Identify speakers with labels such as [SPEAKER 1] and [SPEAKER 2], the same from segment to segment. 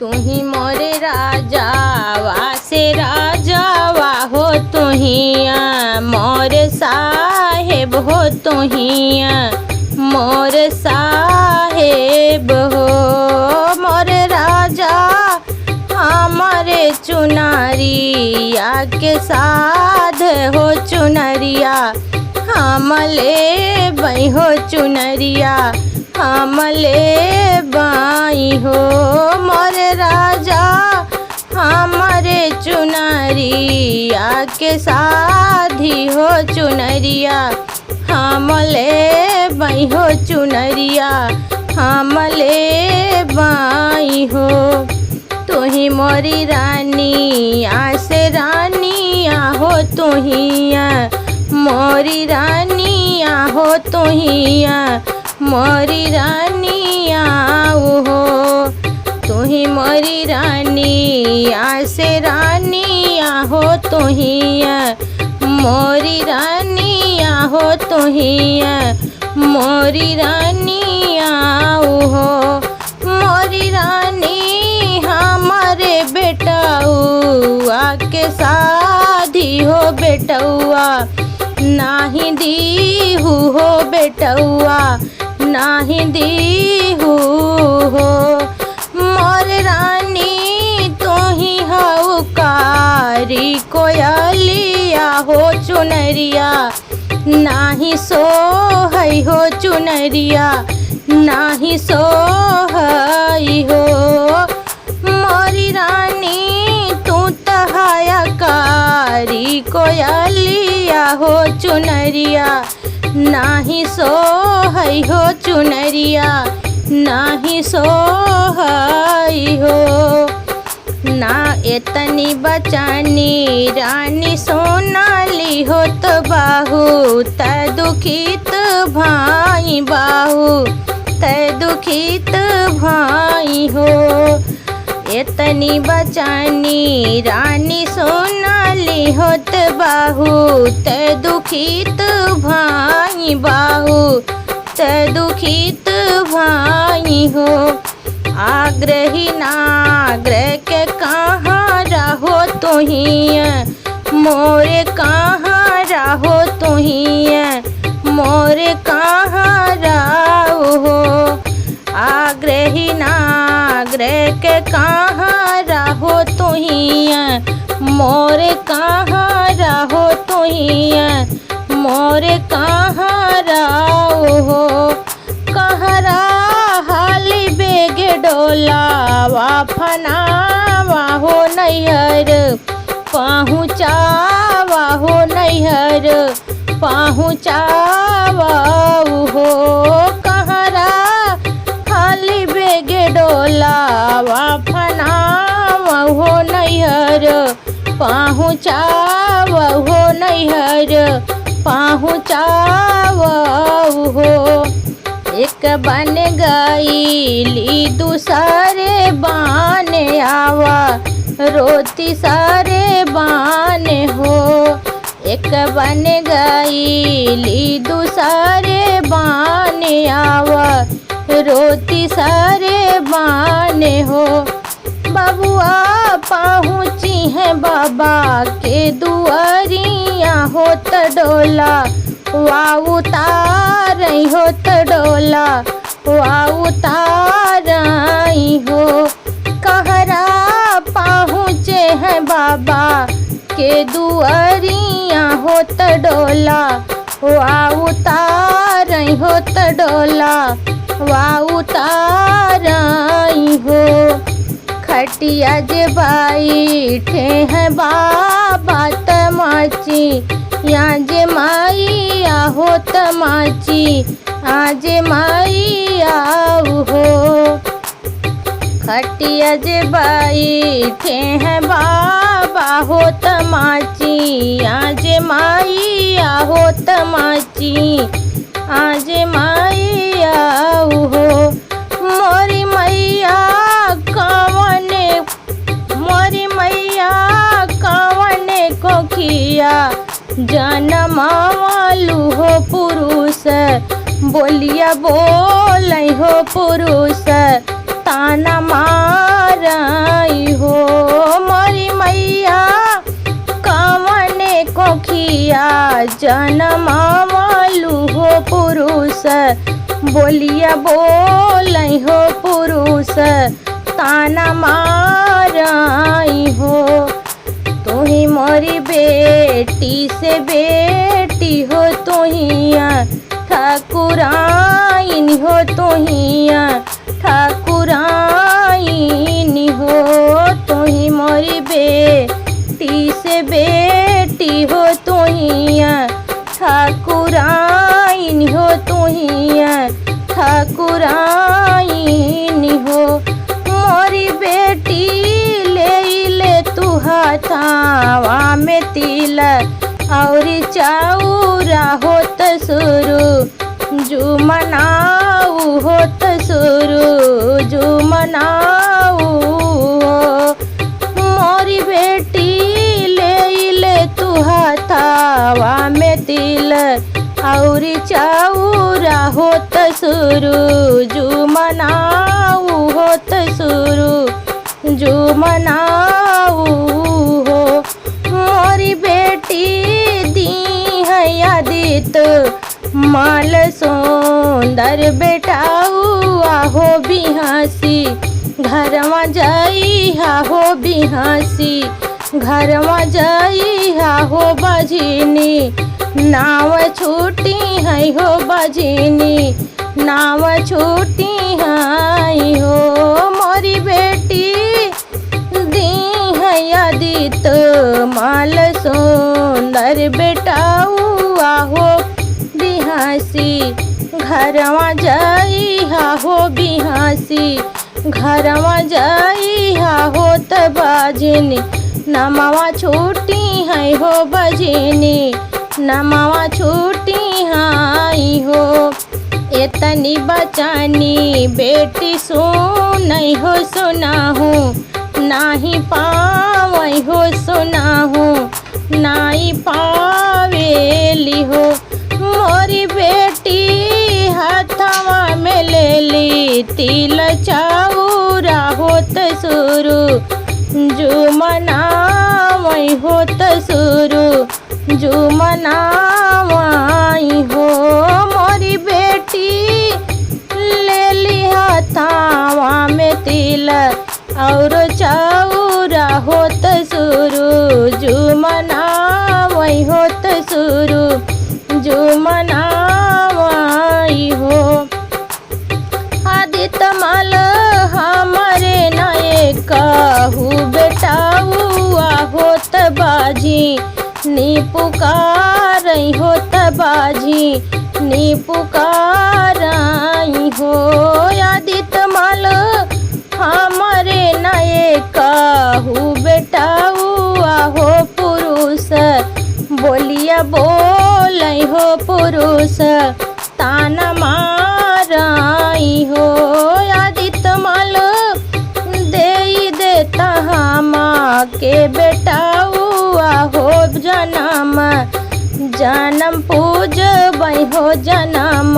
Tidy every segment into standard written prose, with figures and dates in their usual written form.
[SPEAKER 1] तुही मोरे राजा वासे राजा वाहो तुहिया मोर साहेब हो तुहिया मोर साहेब हो मोर राजा हमारे चुनरिया के साध हो चुनरिया हमले बई हो चुनरिया हमले बाई हो मोर राजा हमारे चुनरिया के साधी हो चुनरिया हमले बई हो चुनरिया हमले बाई हो तुही मोरी रानी आसे रानी आहो तुहिया मोरी रानी आहो तुहिया मोरी रानी आओ हो तुही मोरी रानी आसे रानी आहो तुहिया मोरी रानी आहो तुहिया मोरी रानी आओ हो मोरी रानी हमारे बेटाऊ आके शादी हो बेटौआ नाही दी हो बेटौआ नाही दी हो मोर रानी तो ही हऊ कारी कोयलिया हो चुनरिया नाही सो है हो चुनरिया नाही सो है हो मोरी रानी तू तहाया कारी कोयलिया हो चुनरिया नाही सो है हो चुनरिया नाही सो है हो ना एतनी बचानी रानी सोनाली हो तो बाहू त दुखित भाई बाहू त दुखित भाई हो एतनी बचानी रानी सोनाली होत बाहू त दुखित भाई बाहू त दुखित भाई हो आग्रही नाग्रह के कहाँ रहो तुहिया मोरे कहाँ रहो तुहिया मोरे कहाँ रहो हो आग्रही नाग्रह के कहाँ रहो तुहिया मोरे कहाँ रहो तुहिया मोरे कहाँ रहो हो कहरा हाली बेगे डोला वाफना वाहो नैहर पहुँचावा हो नैहर पहुँचावा हो कहरा हाली बेगे डोला वाफना हो नैहर पहुँचावा हो नैहर पहुँचावा हो एक बन गईली दूसरे बाने आवा रोती सारे बाने हो एक बन गईली दूसरे बाने आवा रोती सारे बाने हो बबुआ पहुँची है बाबा के दुआरिया होत डोला वाह उतारई होत डोला वाह उतारई हो कहरा पहुँचे हैं बाबा के दुआरिया होत डोला वाह उतारई होत डोला वाह उतारई हो खटिया जे बैठे हैं बाबा तमाची यहाँ जे माइया हो तमाची आज माइया हो खटिया जे बैठे हैं बाबा हो तमाची आज माइया हो तमाची आज माइया हो मोरी मैया कवने मोरी मैया कवने को किया जनमालू हो पुरुष बोलिया बोल हो पुरुष ताना मारा जनमावलु हो पुरुष बोलिया बोलई हो पुरुष ताना माराई हो। तुही मोरी बेटी से बेटी हो तुहिया ठाकुराइन हो तुहिया ठाकुराइन हो। तुही मोरी बेटी से बेटी हो तुहिया ठाकुराइन हो तुहिया ठाकुराइन हो। मोरी बेटी ले तू हाथावा में तिल और चाउरा होत शुरू जू मनाऊ होत शुरू जू मनाऊ हो। मोरी बेटी ले तू हाथावा में तिल और चाउरा होत शुरू जू मनाऊ होत शुरू जू मनाऊ हो। मोरी बेटी दी है आदित माल सुंदर बेटाऊ आहो बिहासी घरवा जाई हो बिहासी घरवा जाई हो बजनी नाव छूटी है हो बजनी नाव छूटी है हो। मोरी बेटी दी है आदित माल सुंदर बेटाऊ आहो बिहासी घरवा जाई हो बिहासी घरवा जाई हो त बजनी नमवा छूटी है हो बजनी नमवा छूटी है हो। एतनी बचानी बेटी सुनई हो सुनाहू नाही पावई हो सुनाहू नाही पावेली हो। मोरी बेटी हाथवा में ले ली तिल चाउरा होत शुरू जू मनावई होत शुरू जू मनावई हो। मोरी बेटी ले ली हाथवा में तिल और चाउरा होत शुरू जू मनावई होत शुरू जू मनावई हो। आदित्य माल हमारे नए कहू बेटाऊ होत बाजी नी पुकारई होत बाजी नी पुकारई हो। आदित्य माल हमारे नए कहू बेटाऊ हो पुरुष बोलिया बोलई हो पुरुष ताना माराई हो। आदित्य माल दे देता हमा के बेटाऊ हो जन्म जन्म पूज बई हो जन्म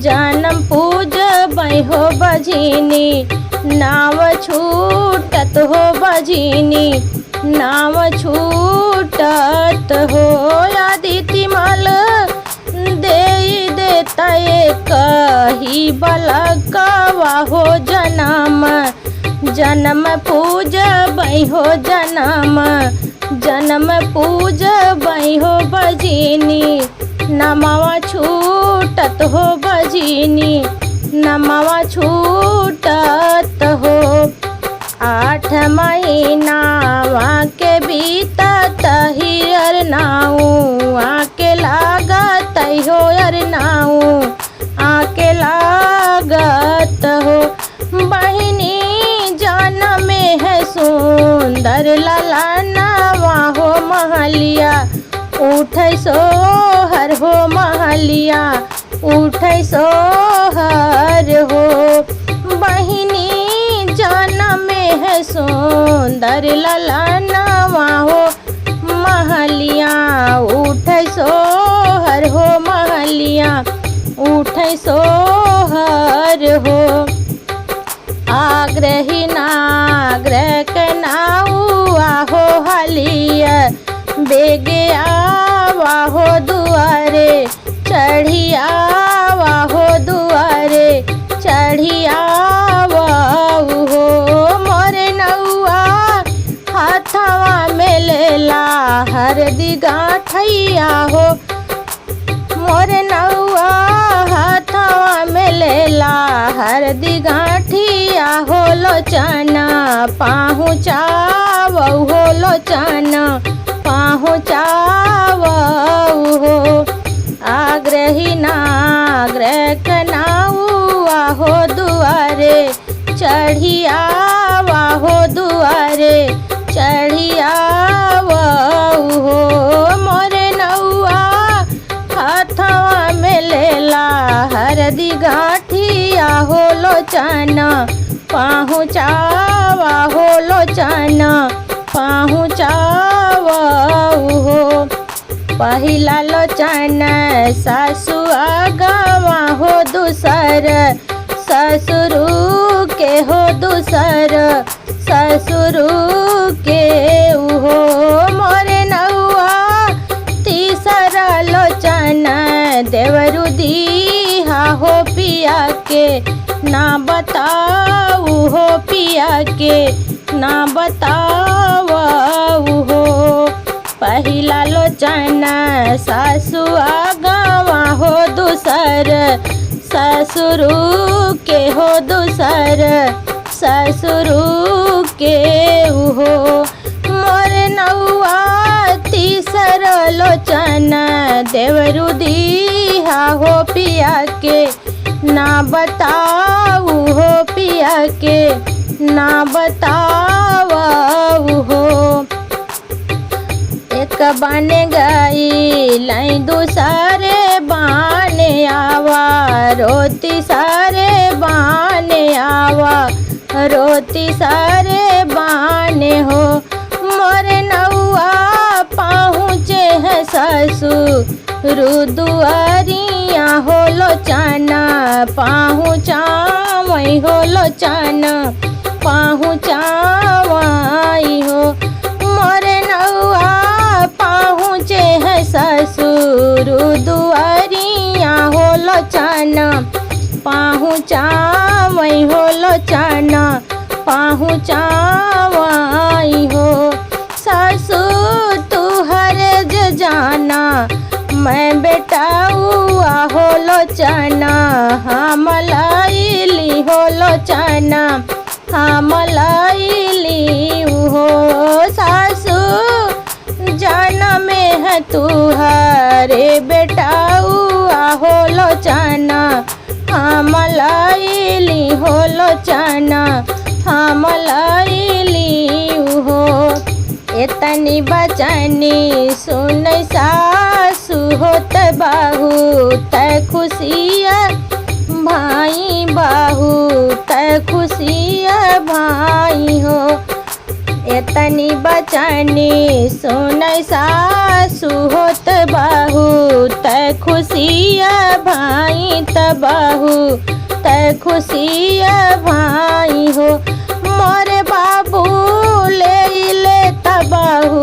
[SPEAKER 1] जन्म पूज बई हो बजनी नाव छूटत हो बजनी नाव छूटत हो। आदित्य माल दे देता कही बलकवा हो जन्म जन्म पूज बई हो जन्म जन्म पूज बई हो बजनी नमवा छूटत हो बजनी नमवा छूटत हो। 8 महीना के बीतत ही अरनाऊ आके लागत हो अरनाऊ आके लागत हो। बहिनी जन्म में है सुंदर ललनवा हो महलिया उठै सोहर हो महलिया उठै सोहर हो। बहिनी जन्म में है सुंदर ललनवा हो महलिया उठै सोहर हो महलिया उठै सोहर हो। आग्रही नाग्रह के नाऊ आहो हलिया बेगे आवा हो दू मिठैया हो। मोर नौआ हाथवा में लेला हरदी गांठिया हो लोचना पहुँचाव हो लोचना पहुँचाव हो। आग्रही नाग्रह कनाउआ हो दुआरे चढ़ियावा हो दुआरे चढ़ियावा हो। मोरे नौआ हाथवा में लेला हरदी गांठिया हो लोचना पहुँचावा हो लोचना पहुँचावा हो। पहिला लोचन सासु आगवा हो दूसर ससुरु के हो दूसर ससुरु के हो। मोरे नौआ तीसरा लोचन देवरु दीहा हो पिया के ना बताऊ हो पिया के ना बताऊ हो। पहिला लोचन सासु आगवा हो दूसर ससुरु के हो दूसर ससुरु के हो। मोर नौआ तीसर लोचन देवरु दीहा हो पिया के ना बताऊ हो पिया के ना बताऊ हो। एक बने गई लाई दूसरे बाने आवा रोती सारे बाने आवा रोती सारे बाने हो। मोरे नौआ पहुँचे है ससुर दुआरिया हो लोचना पहुँचावई हो लोचना पहुँचावई हो। मोरे नौआ पहुँचे है ससुर दुआरिया हो लोचना पहुँचावई हो लोचना पहुँचावई हो। सासु तुहर जाना मैं बेटाऊआ हो लोचना हम लाइली हो लोचना हम लाइली हो। सासु जाना में है तुहरे बेटाऊआ हो लोचना हम लाइली हो लोचना हम लाइली हो। एतनी बचनी सुन सासु होत बाहू तै खुशिया भाई बाहू तै खुशिया भाई हो। एतनी बचनी सुन सासु होत बाहू तै खुशिया भाई तबाहू तै खुशिया भाई हो। मोरे बाबू ले तबाहू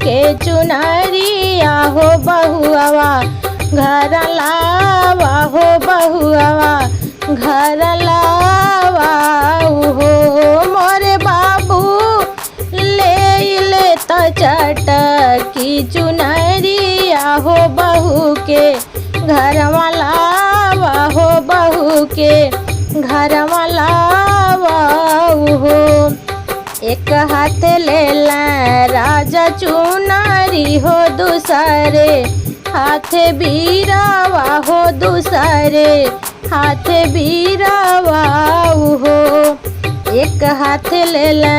[SPEAKER 1] के चुनरिया हो बहुआवा घर लावा हो बहुआवा घर लावा हो। मोरे बाबू ले चटकी चुनरिया हो बहू के घरवा लावा हो बहू के घरवा लावा हो। एक हाथ लेला राजा चुनारी हो दूसरे हाथ बीरावा हो दूसरे हाथ बीरावा हो। एक हाथ लेला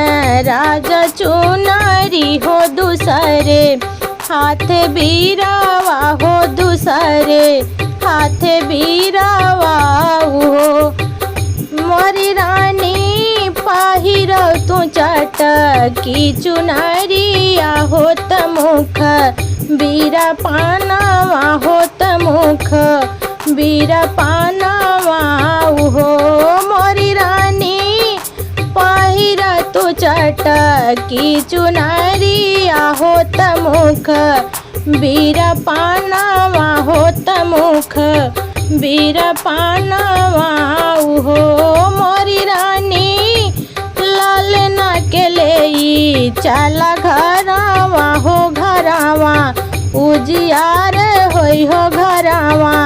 [SPEAKER 1] राजा चुनारी हो दूसरे हाथ बीरावा हो दूसरे हाथ बीरावा हो। मोरी रानी पाहिर तू चटकी चुनरिया होत मुख बीरा पानावा होत मुख बीरा पानावा हो। मोरी रानी पाहिर तू चटकी चुनरिया होत मुख बीरा पानावा होत मुख बीरा पानावा हो। मोरी रानी लालना के ले चला घरावा हो घरावा उजियार होई हो घरवा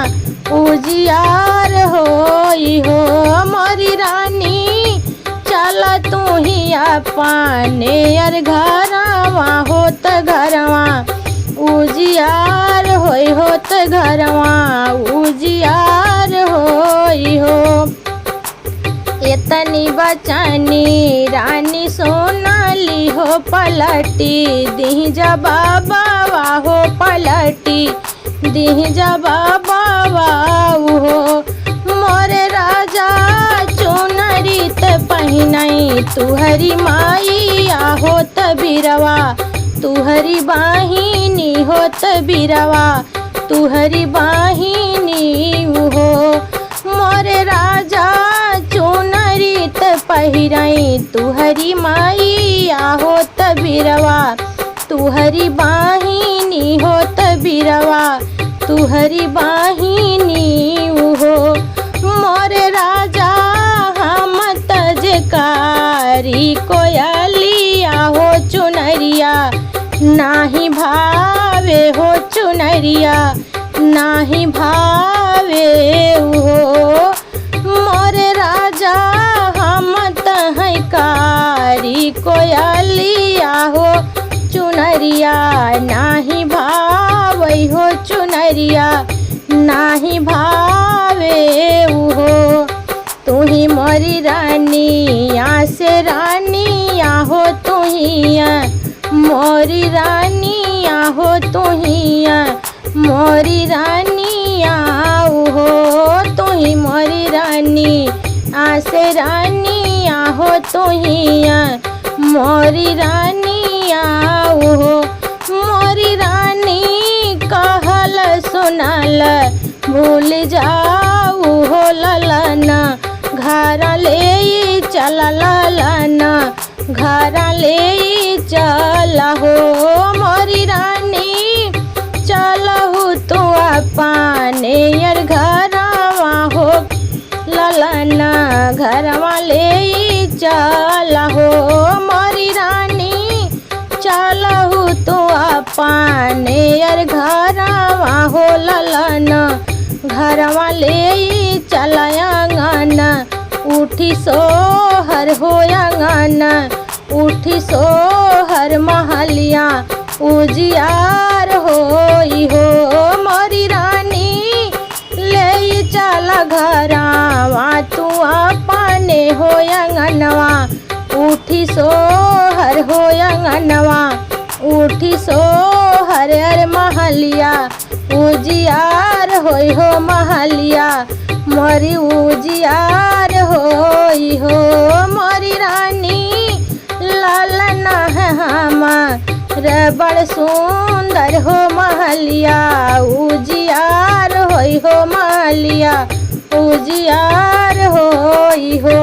[SPEAKER 1] उजियार होई हो मोरी रानी चल तू ही अपने यार घरवा होत घरवा उजियार होई होत घरवा उजियार होई हो। इतनी बचनी रानी सोनाली हो पलटी दी जबाबा हो पलटी दी जबाबा हो मोरे राजा चुनरी त पहिनई तुहरी माई होत बिरवा तुहरी बाहिनी होत बिरवा तुहरी बाहिनी हो मोरे राजा चुनरी त पहिरई तुहरी माई होत बिरवा तुहरी बाहिनी होत बिरवा तुहरी बाहिनी हो मोरे राजा हम तजकारी कोयलिया हो चुनरिया नाही भावे हो चुनरिया नाही भावे हो मोरे राजा हम तहै कारी कोयलिया हो चुनरिया नाही भावे हो चुनरिया नाही भावे हो तुही मोरी रानी से रानी हो तुही मोरी रानी हो तुही मोरी रानी हो तुही मोरी रानी से रानी हो तुही मोरी रानी हो मोरी रानी कहल सुनल भूल जाऊ हो ललना घर ले चल ललना घर ले चल हो मोरी रानी चलहु तू अपने यार घरवा हो ललना घरवा ले चल हो मोरी रानी चलहु तू अपने यार घरवा हो ललना घरवा ले चल आंगन उठी सोहर हो आंगन उठी सोहर महलिया उजियार होई हो मोरी रानी ले चल घरवा तू अपने हो आंगनवा उठी सोहर हो आंगनवा उठी सोहर अर महलिया उजियार होई हो महलिया मोरी उजियार होई हो मोरी रानी लालना है हमार बड़ सुंदर हो महलिया उजियार होई हो महलिया उजियार होई हो।